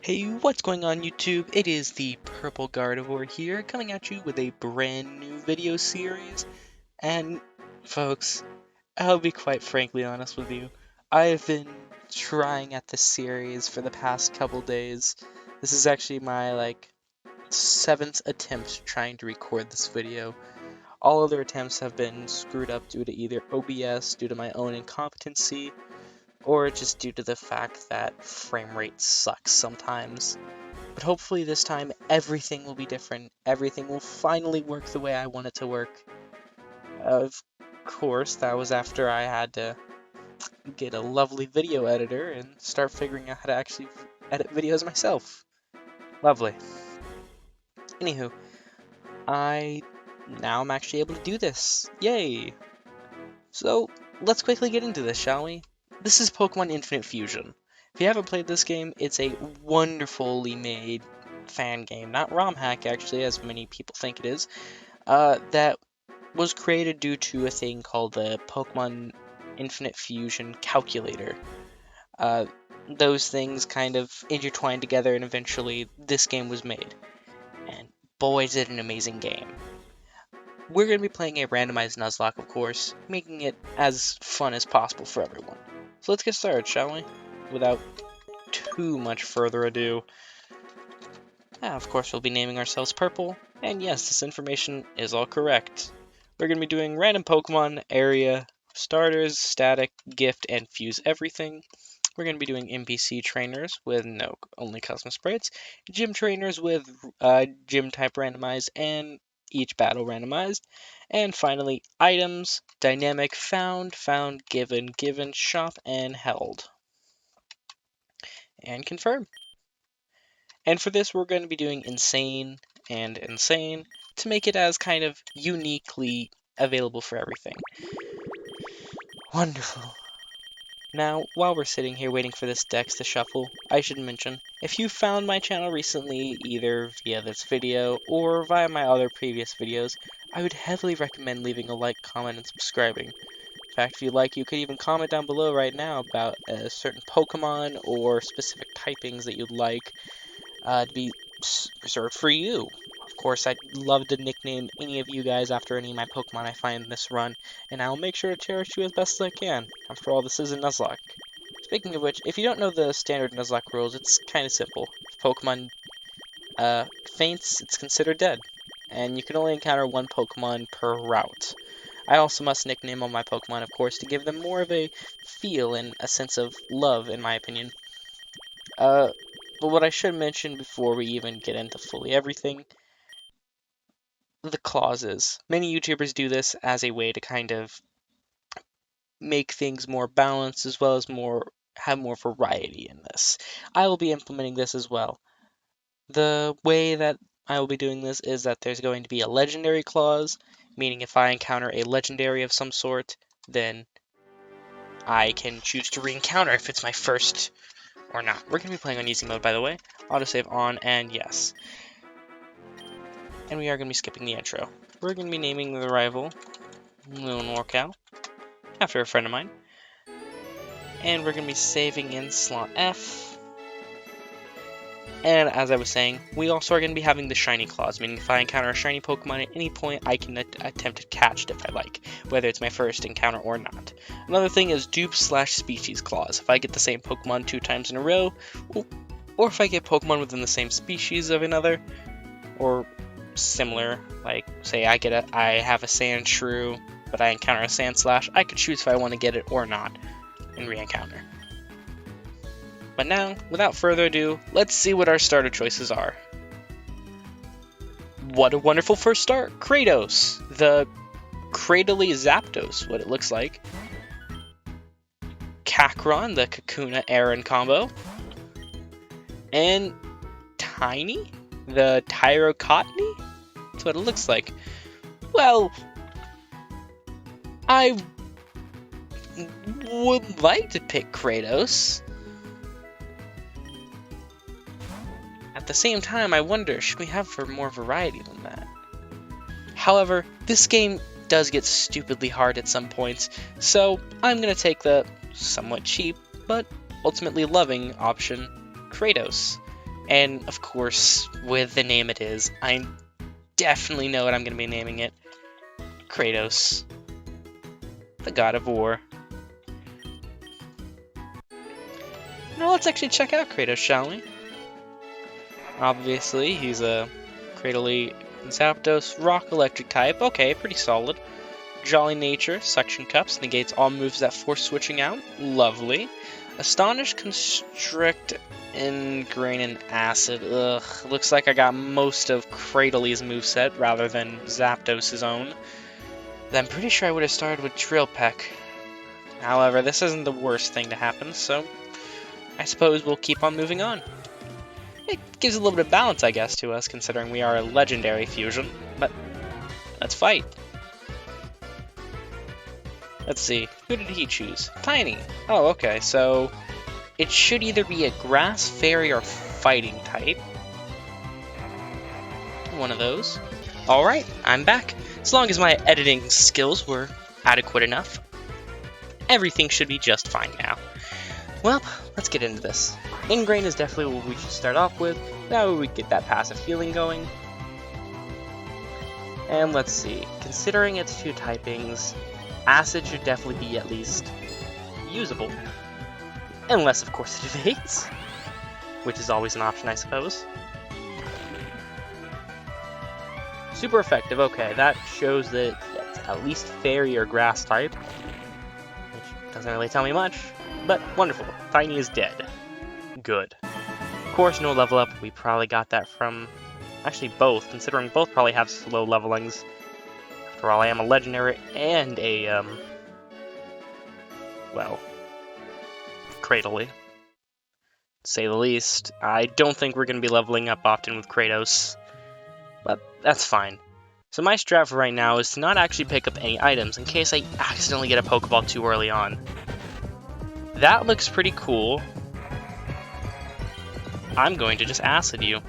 Hey, what's going on YouTube? It is the Purple Gardevoir here, coming at you with a brand new video series. And, folks, I'll be quite frankly honest with you. I have been trying at this series for the past couple days. This is actually my, 7th attempt trying to record this video. All other attempts have been screwed up due to either OBS, due to my own incompetency, or just due to the fact that frame rate sucks sometimes. But hopefully this time everything will be different. Everything will finally work the way I want it to work. Of course, that was after I had to get a lovely video editor and start figuring out how to actually edit videos myself. Lovely. Anywho, now I'm actually able to do this. Yay! So, let's quickly get into this, shall we? This is Pokémon Infinite Fusion. If you haven't played this game, it's a wonderfully made fan game, not ROM hack actually, as many people think it is, that was created due to a thing called the Pokémon Infinite Fusion calculator. Those things kind of intertwined together, and eventually this game was made. And boy, is it an amazing game. We're going to be playing a randomized Nuzlocke, of course, making it as fun as possible for everyone. So let's get started, shall we? Without too much further ado. Of course, we'll be naming ourselves Purple, and yes, this information is all correct. We're going to be doing random Pokemon, area, starters, static, gift, and fuse everything. We're going to be doing NPC trainers with only custom sprites, gym trainers with gym type randomized, and each battle randomized. And finally, items, dynamic, found, given, shop, and held. And confirm. And for this, we're going to be doing insane and insane to make it as kind of uniquely available for everything. Wonderful. Now, while we're sitting here waiting for this dex to shuffle, I should mention, if you found my channel recently, either via this video or via my other previous videos, I would heavily recommend leaving a like, comment, and subscribing. In fact, if you'd like, you could even comment down below right now about a certain Pokemon or specific typings that you'd like to be reserved for you. Of course, I'd love to nickname any of you guys after any of my Pokemon I find in this run, and I'll make sure to cherish you as best as I can. After all, this is a Nuzlocke. Speaking of which, if you don't know the standard Nuzlocke rules, it's kind of simple. If Pokemon faints, it's considered dead, and you can only encounter one Pokemon per route. I also must nickname all my Pokemon, of course, to give them more of a feel and a sense of love, in my opinion. But what I should mention before we even get into fully everything, the clauses. Many YouTubers do this as a way to kind of make things more balanced as well as have more variety in this. I will be implementing this as well. The way that I will be doing this is that there's going to be a legendary clause, meaning if I encounter a legendary of some sort, then I can choose to re-encounter if it's my first or not. We're going to be playing on easy mode, by the way. Autosave on, and yes. And we are going to be skipping the intro. We're going to be naming the rival Lil Norcal, after a friend of mine. And we're going to be saving in slot F. And as I was saying, we also are going to be having the shiny clause, meaning if I encounter a shiny Pokemon at any point, I can attempt to catch it if I like, whether it's my first encounter or not. Another thing is dupe/species clause. If I get the same Pokemon 2 times in a row, or if I get Pokemon within the same species of another, or similar, like say I have a Sandshrew, but I encounter a Sandslash, I could choose if I want to get it or not and re-encounter. But now, without further ado, let's see what our starter choices are. What a wonderful first start! Kratos, the Cradily Zapdos, what it looks like. Cacron, the Kakuna Aaron combo. And Tiny, the Tyrocotny? That's what it looks like. Well, I would like to pick Kratos. At the same time, I wonder, should we have more variety than that? However, this game does get stupidly hard at some points, so I'm going to take the somewhat cheap, but ultimately loving option, Kratos. And of course, with the name it is, I definitely know what I'm going to be naming it. Kratos, the God of War. Now let's actually check out Kratos, shall we? Obviously, he's a Cradily Zapdos Rock Electric type. Okay, pretty solid. Jolly Nature, Suction Cups, negates all moves that force switching out. Lovely. Astonish, Constrict, Ingrain, and Acid. Ugh, looks like I got most of Cradyly's moveset rather than Zapdos' own. Then I'm pretty sure I would have started with Drill Peck. However, this isn't the worst thing to happen, so I suppose we'll keep on moving on. It gives a little bit of balance, I guess, to us, considering we are a legendary fusion, but let's fight. Let's see, who did he choose? Tiny. Oh, okay, so it should either be a grass, fairy, or fighting type. One of those. Alright, I'm back. As long as my editing skills were adequate enough, everything should be just fine now. Well, let's get into this. Ingrain is definitely what we should start off with. That way we get that passive healing going. And let's see, considering its two typings, Acid should definitely be at least usable. Unless, of course, it evades, which is always an option, I suppose. Super effective, okay, that shows that it's at least fairy or grass type, which doesn't really tell me much, but wonderful. Tiny is dead. Good. Of course, no level up. We probably got that from, actually both, considering both probably have slow levelings. After all, I am a legendary and a, well, Cradily, to say the least. I don't think we're going to be leveling up often with Kratos, but that's fine. So my strat for right now is to not actually pick up any items in case I accidentally get a Pokeball too early on. That looks pretty cool. I'm going to just Acid you.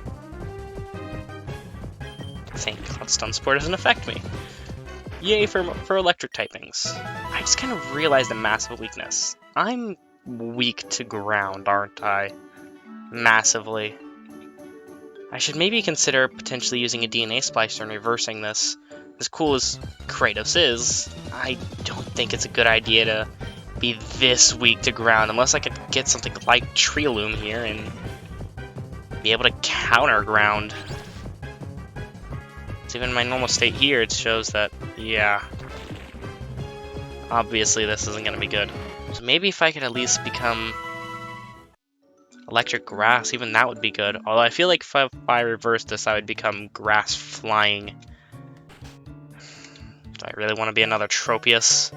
Thank God Stun Spore doesn't affect me. Yay for electric typings. I just kind of realized a massive weakness. I'm weak to ground, aren't I? Massively. I should maybe consider potentially using a DNA splicer and reversing this. As cool as Kratos is, I don't think it's a good idea to be this weak to ground unless I could get something like Tree Loom here and be able to counter ground. So even in my normal state here, it shows that, yeah, obviously this isn't going to be good. So maybe if I could at least become Electric Grass, even that would be good. Although I feel like if I reverse this, I would become Grass Flying. Do I really want to be another Tropius?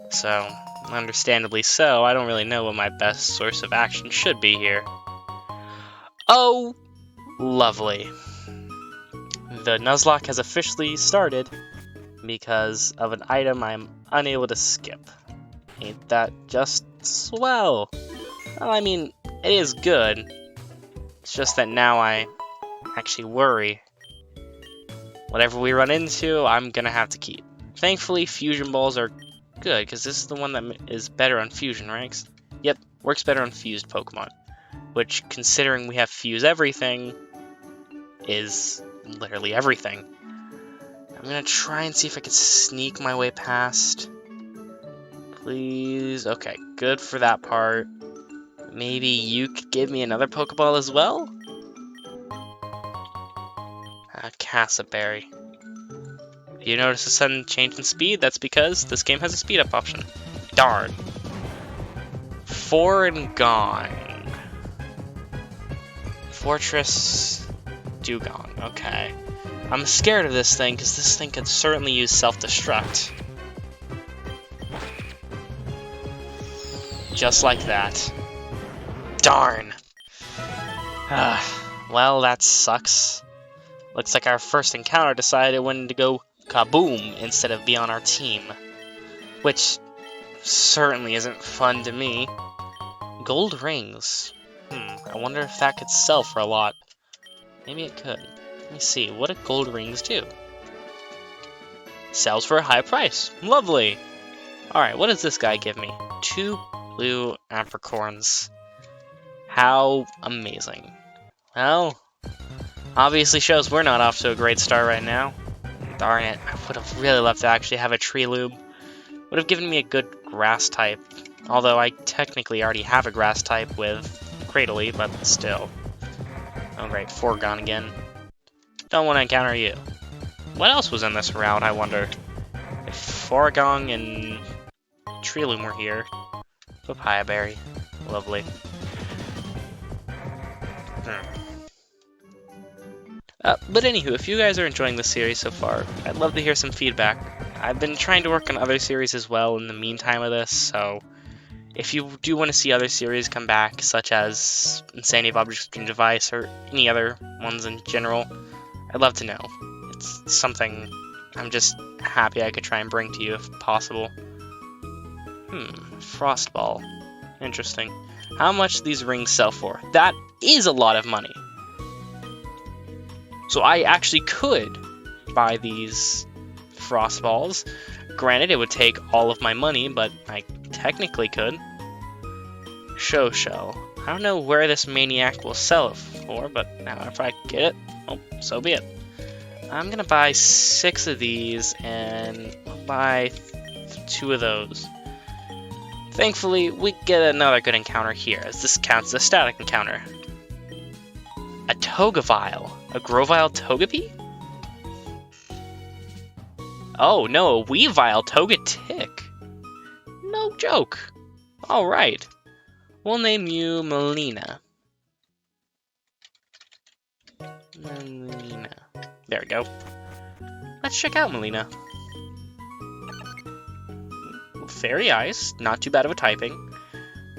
So, understandably so, I don't really know what my best source of action should be here. Oh, lovely. The Nuzlocke has officially started because of an item I'm unable to skip. Ain't that just swell? Well, I mean, it is good. It's just that now I actually worry. Whatever we run into, I'm gonna have to keep. Thankfully, Fusion Balls are good, because this is the one that is better on Fusion ranks. Yep, works better on Fused Pokemon. Which, considering we have Fuse Everything, is literally everything. I'm gonna try and see if I can sneak my way past. Please. Okay, good for that part. Maybe you could give me another Pokeball as well? Cassaberry. If you notice a sudden change in speed, that's because this game has a speed up option. Darn. 4 and gone. Fortress Dugong. Okay. I'm scared of this thing, because this thing could certainly use self-destruct. Just like that. Darn. Well, that sucks. Looks like our first encounter decided when to go kaboom instead of be on our team. Which certainly isn't fun to me. Gold rings. I wonder if that could sell for a lot. Maybe it could. Let me see, what do gold rings do? Sells for a high price. Lovely! Alright, what does this guy give me? 2 blue apricorns. How amazing. Well, obviously shows we're not off to a great start right now. Darn it, I would have really loved to actually have a tree lube. Would have given me a good grass type. Although I technically already have a grass type with Cradley, but still. Oh great, Foregone again. Don't want to encounter you. What else was in this route, I wonder? If Foregone and Treeloom were here. Papaya Berry. Lovely. But anywho, if you guys are enjoying this series so far, I'd love to hear some feedback. I've been trying to work on other series as well in the meantime of this, so if you do want to see other series come back, such as Insanity of Object Stream Device or any other ones in general, I'd love to know. It's something I'm just happy I could try and bring to you if possible. Frostball. Interesting. How much do these rings sell for? That is a lot of money. So I actually could buy these Frostballs. Granted, it would take all of my money, but I technically could. Show. I don't know where this maniac will sell it for, but now if I get it, oh, so be it. I'm gonna buy 6 of these and I'll buy 2 of those. Thankfully, we get another good encounter here, as this counts as a static encounter. A Togavile. A Grovyle Togepi? Oh no, a Weavile Togetic. No joke. Alright. We'll name you Melina. There we go. Let's check out Melina. Fairy Ice, not too bad of a typing.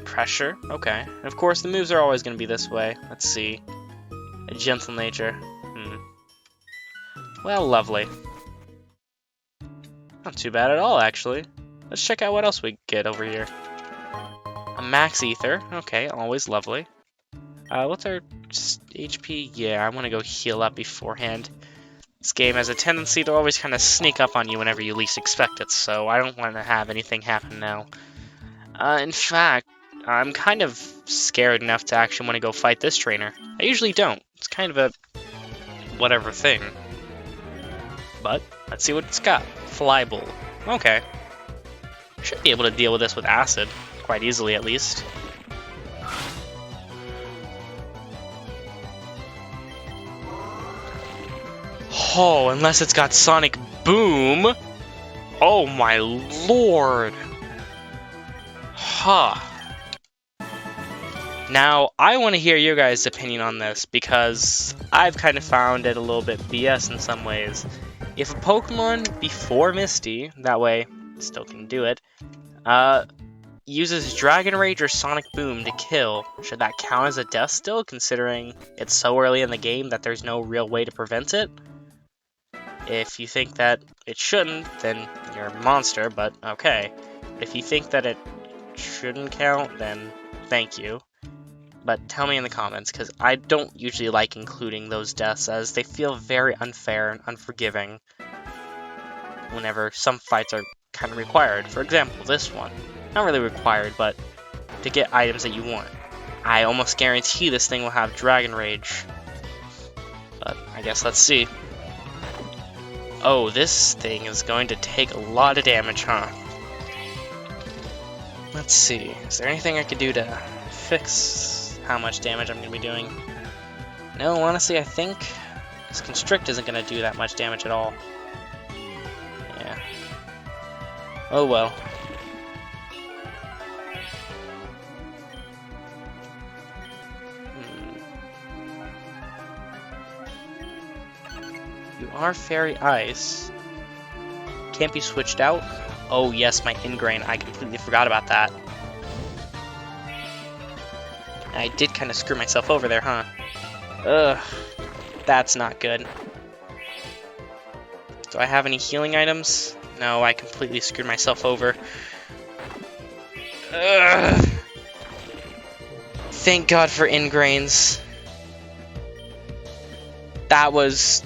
Pressure, okay. And of course, the moves are always going to be this way. Let's see. A Gentle Nature. Well, lovely. Not too bad at all, actually. Let's check out what else we get over here. A Max Ether, okay, always lovely. What's our HP? Yeah, I want to go heal up beforehand. This game has a tendency to always kind of sneak up on you whenever you least expect it, so I don't want to have anything happen now. In fact, I'm kind of scared enough to actually want to go fight this trainer. I usually don't. It's kind of a whatever thing. But let's see what it's got. Flybull. Okay. Should be able to deal with this with Acid. Quite easily, at least. Oh, unless it's got Sonic Boom. Oh my lord. Huh. Now, I want to hear your guys' opinion on this, because I've kind of found it a little bit BS in some ways. If a Pokemon before Misty, that way, still can do it, uses Dragon Rage or Sonic Boom to kill, should that count as a death still, considering it's so early in the game that there's no real way to prevent it? If you think that it shouldn't, then you're a monster, but okay. If you think that it shouldn't count, then thank you. But tell me in the comments, because I don't usually like including those deaths, as they feel very unfair and unforgiving whenever some fights are kind of required. For example, this one. Not really required, but to get items that you want. I almost guarantee this thing will have Dragon Rage. But I guess let's see. Oh, this thing is going to take a lot of damage, huh? Let's see. Is there anything I could do to fix how much damage I'm going to be doing? No, honestly, I think this Constrict isn't going to do that much damage at all. Yeah. Oh well. You are Fairy Ice. Can't be switched out. Oh yes, my Ingrain. I completely forgot about that. I did kind of screw myself over there, huh? Ugh. That's not good. Do I have any healing items? No, I completely screwed myself over. Ugh. Thank God for Ingrains. That was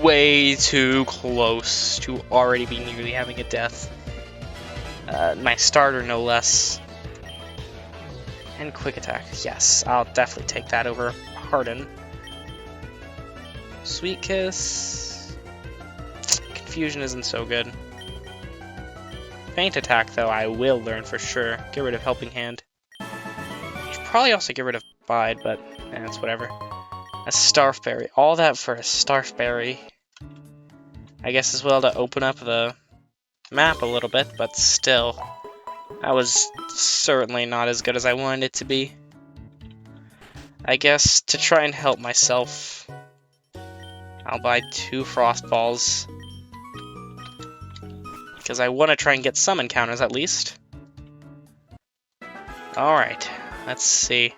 way too close to already be nearly having a death. My starter, no less. And quick attack. Yes, I'll definitely take that over Harden. Sweet Kiss. Confusion isn't so good. Faint attack, though, I will learn for sure. Get rid of Helping Hand. Should probably also get rid of Bide, but it's whatever. A Starfberry. All that for a Starfberry. I guess as well to open up the map a little bit, but still. That was certainly not as good as I wanted it to be. I guess to try and help myself, I'll buy 2 Frost Balls. Because I want to try and get some encounters at least. Alright, let's see.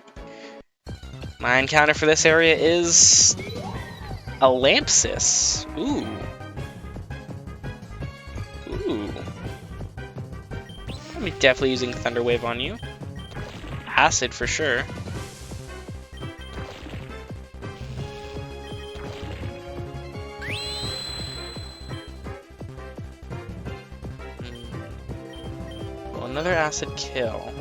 My encounter for this area is a Lampsis. Ooh. Ooh. I'm definitely using Thunder Wave on you. Acid for sure. Well, another acid kill.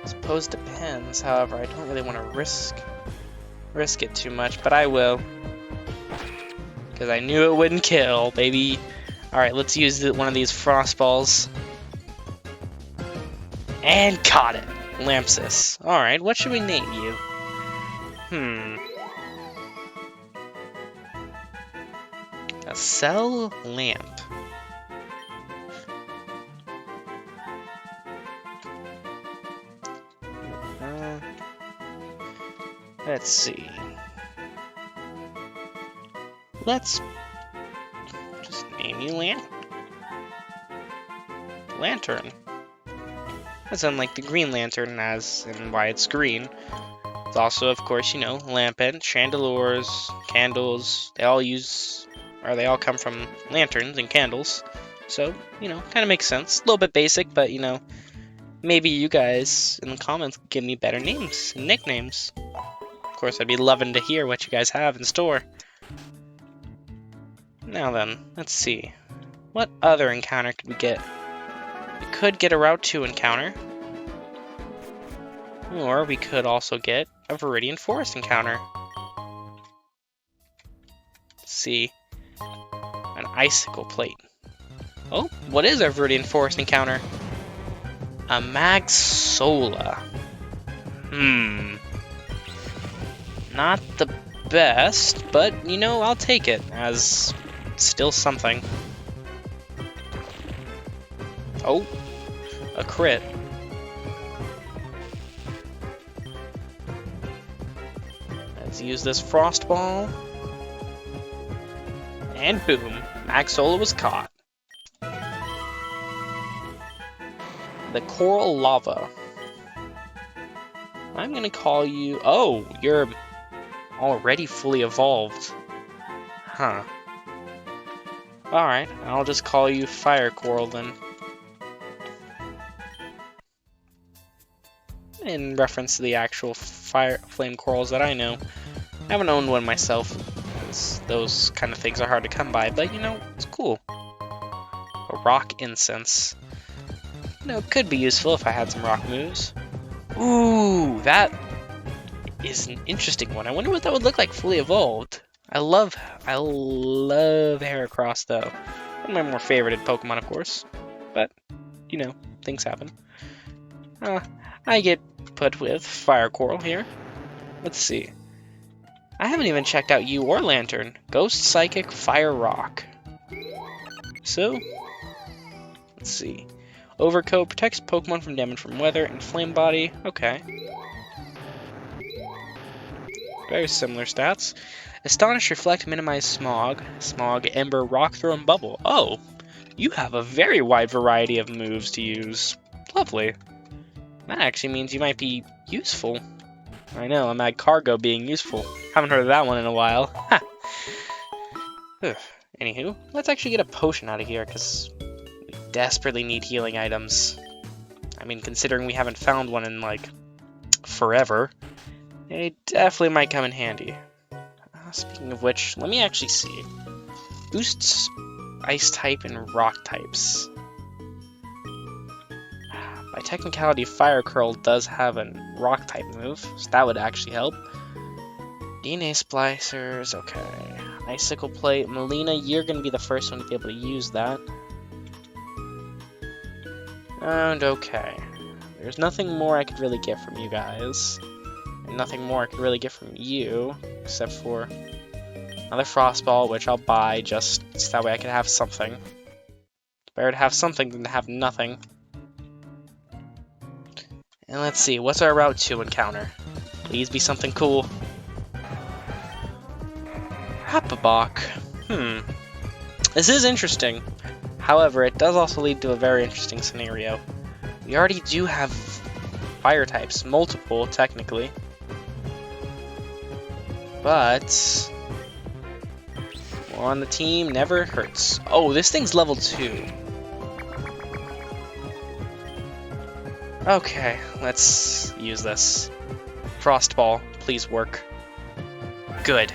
Suppose depends. However, I don't really want to risk it too much, but I will. Because I knew it wouldn't kill, baby. Alright, let's use one of these Frost Balls. And caught it! Lampsis. Alright, what should we name you? A Cell Lamp. Let's see. Let's just name you Lantern. As unlike the Green Lantern, as in why it's green. It's also, of course, you know, lampent, chandeliers, candles. They all come from lanterns and candles. So, you know, kind of makes sense. A little bit basic, but, you know, maybe you guys in the comments give me better names and nicknames. Of course, I'd be loving to hear what you guys have in store. Now then, let's see. What other encounter could we get? We could get a Route 2 encounter. Or we could also get a Viridian Forest encounter. Let's see. An Icicle Plate. Oh, what is our Viridian Forest encounter? A Magsola. Not the best, but, you know, I'll take it as still something. Oh, a crit. Let's use this Frost Ball. And boom, Magsola was caught. The Coral Lava. I'm gonna call you... Oh, you're already fully evolved. Huh. Alright, I'll just call you Fire Coral then. In reference to the actual flame corals that I know. I haven't owned one myself. Those kind of things are hard to come by, but you know, it's cool. A rock incense. You know, it could be useful if I had some rock moves. Ooh, that is an interesting one. I wonder what that would look like fully evolved. I love Heracross though. One of my more favorited Pokemon, of course. But, you know, things happen. I get put with Fire Coral here. Let's see. I haven't even checked out you or Lantern. Ghost, Psychic, Fire, Rock. So, let's see. Overcoat protects Pokemon from damage from weather, and Flame Body. Okay. Very similar stats. Astonish, Reflect, Minimize, Smog. Smog, Ember, Rock Throw, and Bubble. Oh, you have a very wide variety of moves to use. Lovely. That actually means you might be useful. I know, I'm at Cargo being useful. Haven't heard of that one in a while. Ha! Anywho, let's actually get a potion out of here, because we desperately need healing items. I mean, considering we haven't found one in, like, forever, it definitely might come in handy. Speaking of which, let me actually see. Boosts Ice type and rock types. By technicality, Fire Curl does have a rock type move, so that would actually help. DNA Splicers, okay. Icicle Plate. Melina, you're going to be the first one to be able to use that. And okay. There's nothing more I could really get from you guys. And nothing more I could really get from you, except for another Frostball, which I'll buy just so that way I can have something. It's better to have something than to have nothing. And let's see, what's our Route 2 encounter? Please be something cool. Rappabok. This is interesting. However, it does also lead to a very interesting scenario. We already do have fire types, multiple technically. But on the team never hurts. Oh, this thing's level 2. Okay, let's use this. Frostball, please work. Good.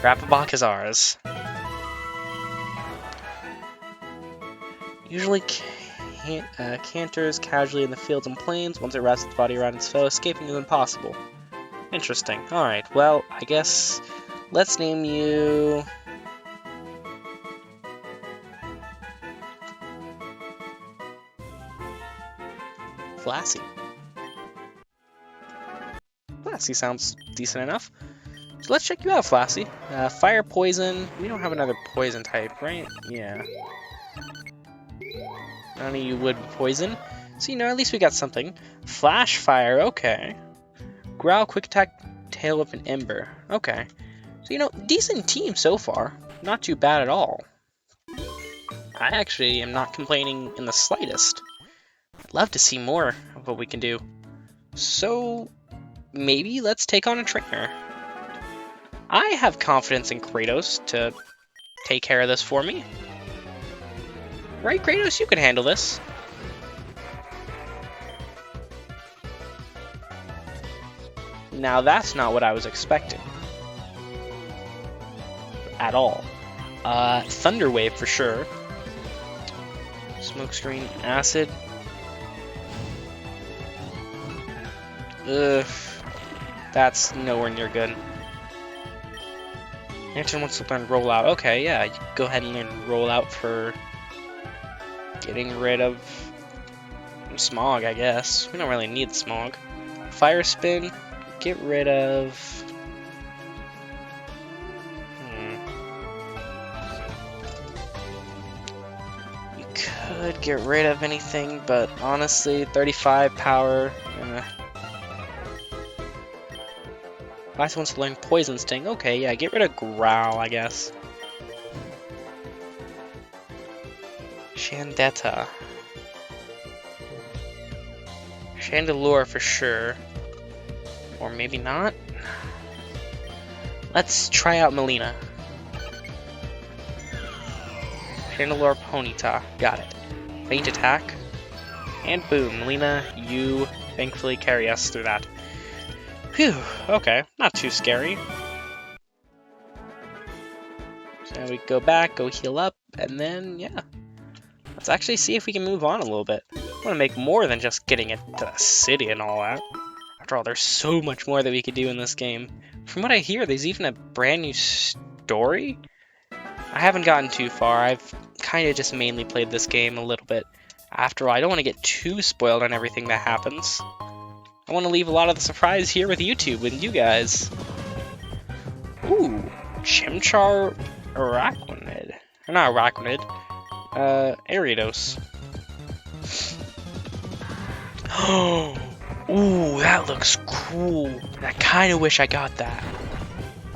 Rappabok is ours. Usually canters casually in the fields and plains. Once it wraps its body around its foe, escaping is impossible. Interesting. Alright, well, I guess let's name you... Flassy. Flassy sounds decent enough. So let's check you out, Flassy. Fire Poison. We don't have another poison type, right? Yeah. None of you would poison. So, you know, at least we got something. Flash Fire, okay. Growl, Quick Attack, Tail Whip, and Ember. Okay. So, you know, decent team so far. Not too bad at all. I actually am not complaining in the slightest. I'd love to see more of what we can do. So, maybe let's take on a trainer. I have confidence in Kratos to take care of this for me. Right, Kratos? You can handle this. Now, that's not what I was expecting. At all. Thunder Wave for sure. Smokescreen, Acid. Ugh. That's nowhere near good. Lantern wants to learn Rollout. Okay, yeah, you can go ahead and learn Rollout for getting rid of Smog, I guess. We don't really need Smog. Fire Spin, get rid of... You could get rid of anything, but honestly, 35 power... Last wants to learn Poison Sting. Okay, yeah, get rid of Growl, I guess. Shandetta. Chandelure for sure. Or maybe not. Let's try out Melina. Chandelure Ponyta. Got it. Faint Attack. And boom, Melina, you thankfully carry us through that. Phew, okay, not too scary. So we go back, go heal up, and then, yeah. Let's actually see if we can move on a little bit. I want to make more than just getting it to the city and all that. After all, there's so much more that we could do in this game. From what I hear, there's even a brand new story? I haven't gotten too far. I've kind of just mainly played this game a little bit. After all, I don't want to get too spoiled on everything that happens. I want to leave a lot of the surprise here with YouTube and you guys. Ooh, Chimchar Araquanid. Or not Araquanid. Ariados. Oh, ooh, that looks cool. I kind of wish I got that.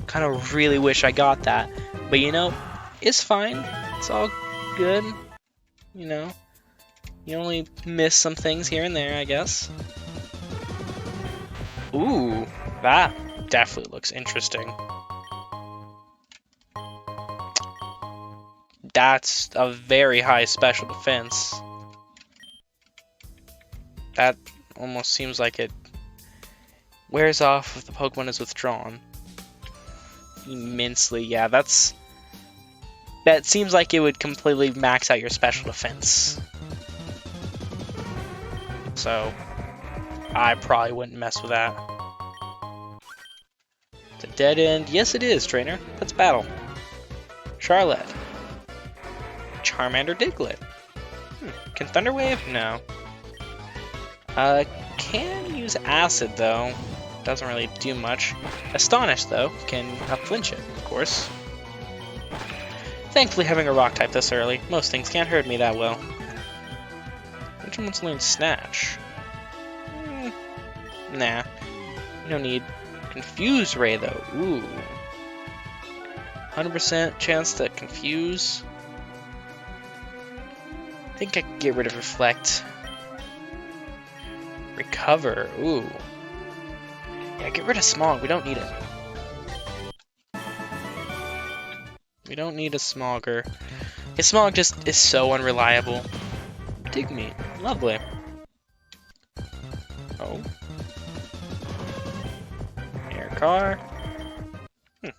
Kind of really wish I got that. But you know, it's fine. It's all good. You know, you only miss some things here and there, I guess. Ooh, that definitely looks interesting. That's a very high special defense. That almost seems like it wears off if the Pokemon is withdrawn. Immensely, yeah, that's that seems like it would completely max out your special defense. So I probably wouldn't mess with that. It's a dead end. Yes, it is, trainer. Let's battle. Charlotte. Charmander Diglett. Can Thunder Wave? No. Can use Acid, though. Doesn't really do much. Astonish, though, can flinch it, of course. Thankfully, having a Rock type this early, most things can't hurt me that well. Which one wants to learn Snatch? Nah. No need. Confuse Ray, though. Ooh. 100% chance to confuse. I think I could get rid of Reflect. Recover. Ooh. Yeah, get rid of Smog. We don't need it. We don't need a Smogger. His Smog just is so unreliable. Dig me. Lovely. Oh. Air car. I'm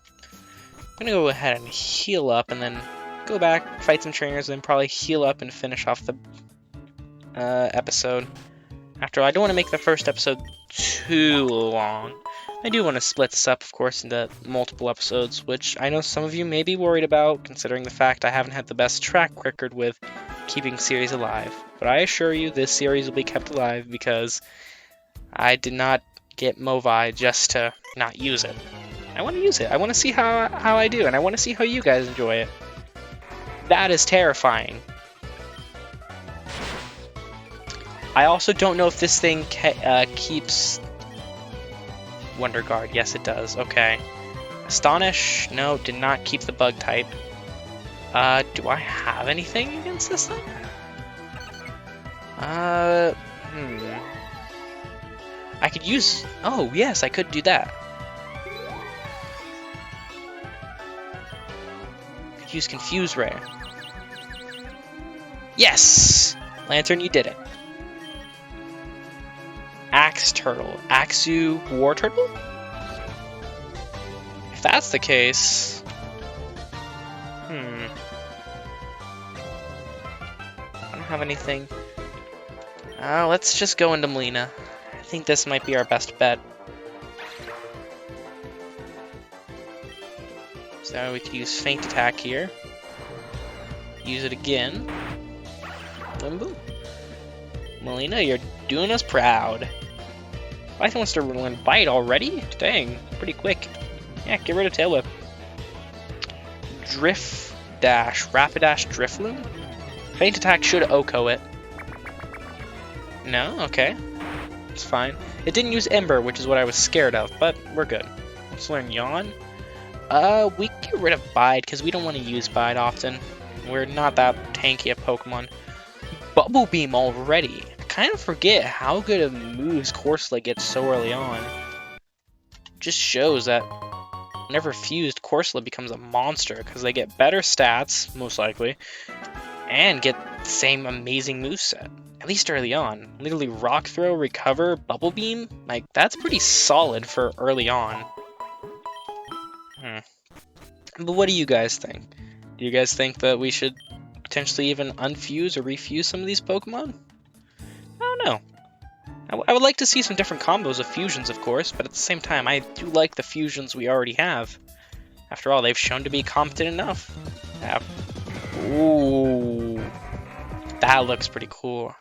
gonna go ahead and heal up and then go back, fight some trainers, and then probably heal up and finish off the episode. After all, I don't want to make the first episode too long. I do want to split this up, of course, into multiple episodes, which I know some of you may be worried about, considering the fact I haven't had the best track record with keeping series alive. But I assure you, this series will be kept alive because I did not get Movi just to not use it. I want to use it. I want to see how I do, and I want to see how you guys enjoy it. That is terrifying. I also don't know if this thing keeps Wonder Guard. Yes, it does. Okay. Astonish? No, did not keep the bug type. Do I have anything against this thing? I could use... Oh, yes, I could do that. Could use Confuse Ray. Yes! Lantern, you did it. Axe Turtle. Axu War Turtle? If that's the case... I don't have anything. Let's just go into Melina. I think this might be our best bet. So we could use Feint Attack here. Use it again. Limbo. Melina, you're doing us proud. Python wants to learn Bite already? Dang, pretty quick. Yeah, get rid of Tail Whip. Drift Dash, Rapid Dash, Drifloon? Feint Attack should OHKO it. No? Okay. It's fine. It didn't use Ember, which is what I was scared of, but we're good. Let's learn Yawn. We can get rid of Bide, because we don't want to use Bide often. We're not that tanky a Pokemon. Bubble Beam already. I kind of forget how good of moves Corsola gets so early on. Just shows that whenever fused, Corsola becomes a monster, because they get better stats, most likely, and get the same amazing moveset. At least early on. Literally Rock Throw, Recover, Bubble Beam, like, that's pretty solid for early on. But what do you guys think? Do you guys think that we should potentially even unfuse or refuse some of these Pokemon? I don't know. I would like to see some different combos of fusions, of course, but at the same time, I do like the fusions we already have. After all, they've shown to be competent enough. Ooh. That looks pretty cool.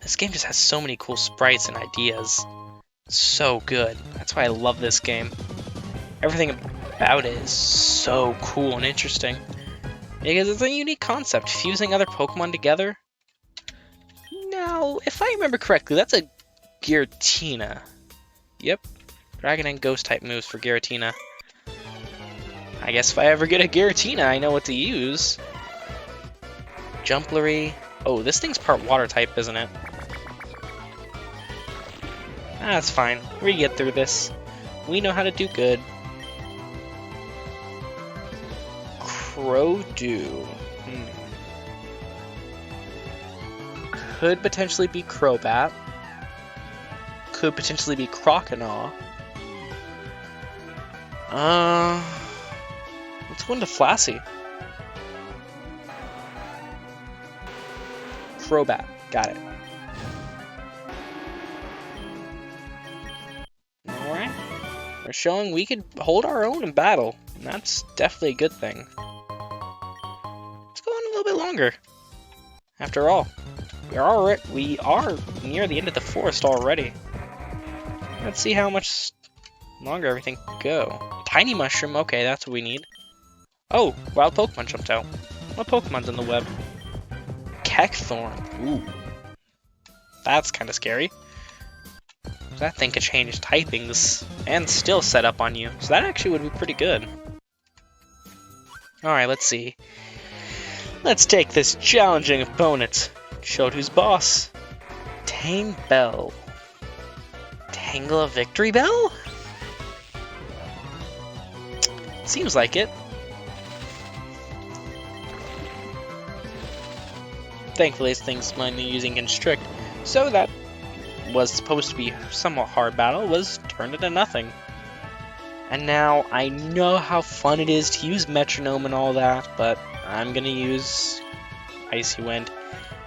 This game just has so many cool sprites and ideas. It's so good. That's why I love this game. Everything about it is so cool and interesting. Because it's a unique concept, fusing other Pokemon together. Now, if I remember correctly, that's a Giratina. Yep. Dragon and Ghost type moves for Giratina. I guess if I ever get a Giratina, I know what to use. Jumplery. Oh, this thing's part water type, isn't it? That's fine. We get through this. We know how to do good. Crowdoo. Could potentially be Crobat. Could potentially be Croconaw. Let's go into Flassy. Crobat. Got it. Alright. We're showing we could hold our own in battle. And that's definitely a good thing. Let's go on a little bit longer. After all, we are near the end of the forest already. Let's see how much longer everything can go. Tiny mushroom, okay, that's what we need. Oh, wild Pokemon jumped out. What Pokemon's in the web? Kekthorn. Ooh. That's kind of scary. That thing could change typings and still set up on you. So that actually would be pretty good. Alright, let's see. Let's take this challenging opponent. Showed who's boss. Tang Bell. Tangela Victory Bell? Seems like it. Thankfully, this thing's mainly using Constrict, so that was supposed to be a somewhat hard battle was turned into nothing. And now I know how fun it is to use Metronome and all that, but I'm gonna use Icy Wind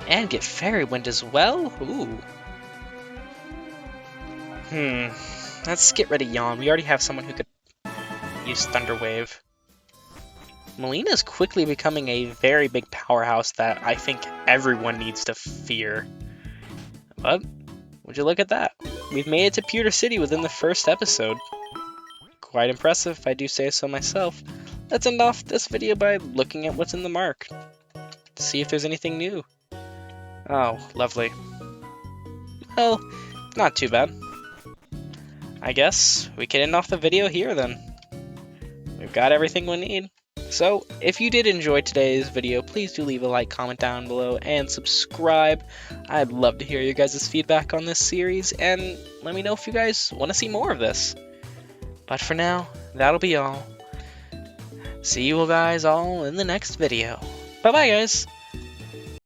and get Fairy Wind as well. Ooh. Let's get rid of Yawn. We already have someone who could use Thunder Wave. Melina's quickly becoming a very big powerhouse that I think everyone needs to fear. But, would you look at that? We've made it to Pewter City within the first episode. Quite impressive, if I do say so myself. Let's end off this video by looking at what's in the mark. To see if there's anything new. Oh, lovely. Well, not too bad. I guess we can end off the video here then. We've got everything we need. So, if you did enjoy today's video, please do leave a like, comment down below, and subscribe. I'd love to hear your guys' feedback on this series, and let me know if you guys want to see more of this. But for now, that'll be all. See you guys all in the next video. Bye-bye, guys!